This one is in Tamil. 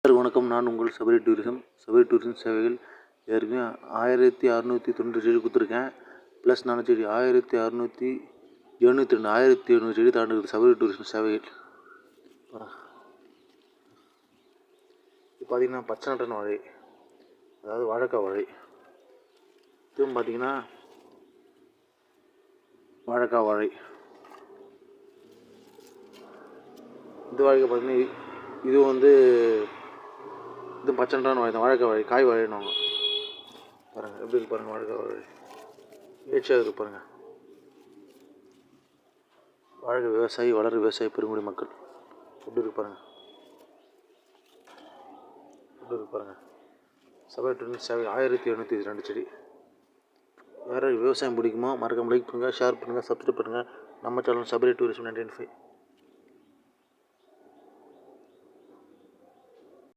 வணக்கம். நான் உங்கள் சபரி டூரிசம் சேவைகள். ஏற்கனவே 1697 செடி கொடுத்துருக்கேன். ப்ளஸ் 4 செடி 1672 1700 செடி தாண்டுகிறது சபரி டூரிசம் சேவைகள். இப்போ பார்த்தீங்கன்னா பச்சை நட்டன் வாழை, அதாவது வாழைக்காய் வாழை. இதுவும் பார்த்தீங்கன்னா வாழைக்காய் வாழை. இந்த வாழைக்காய் பார்த்தீங்கன்னா இது பச்சை நட்டன் வாழை தான். வாழைக்காய் வாழை, காய் வாழைன்னு பாருங்கள் எப்படி இருக்கு பாருங்கள். வாழைக்காய் வாழை ஏச்சியாக இருக்கு பாருங்கள். வாழைக்காய் விவசாயி வளர விவசாயி பெருங்குடி மக்கள் எப்படி இருக்கு பாருங்கள். சபரி டூரிசம் சேவை 1702 செடி. வேறு விவசாயம் பிடிக்குமோ மறக்காம லைக் பண்ணுங்கள், ஷேர் பண்ணுங்கள், சப்ஸ்கிரைப் பண்ணுங்கள். நம்ம சேனல் சபரி டூரிசம் 1995.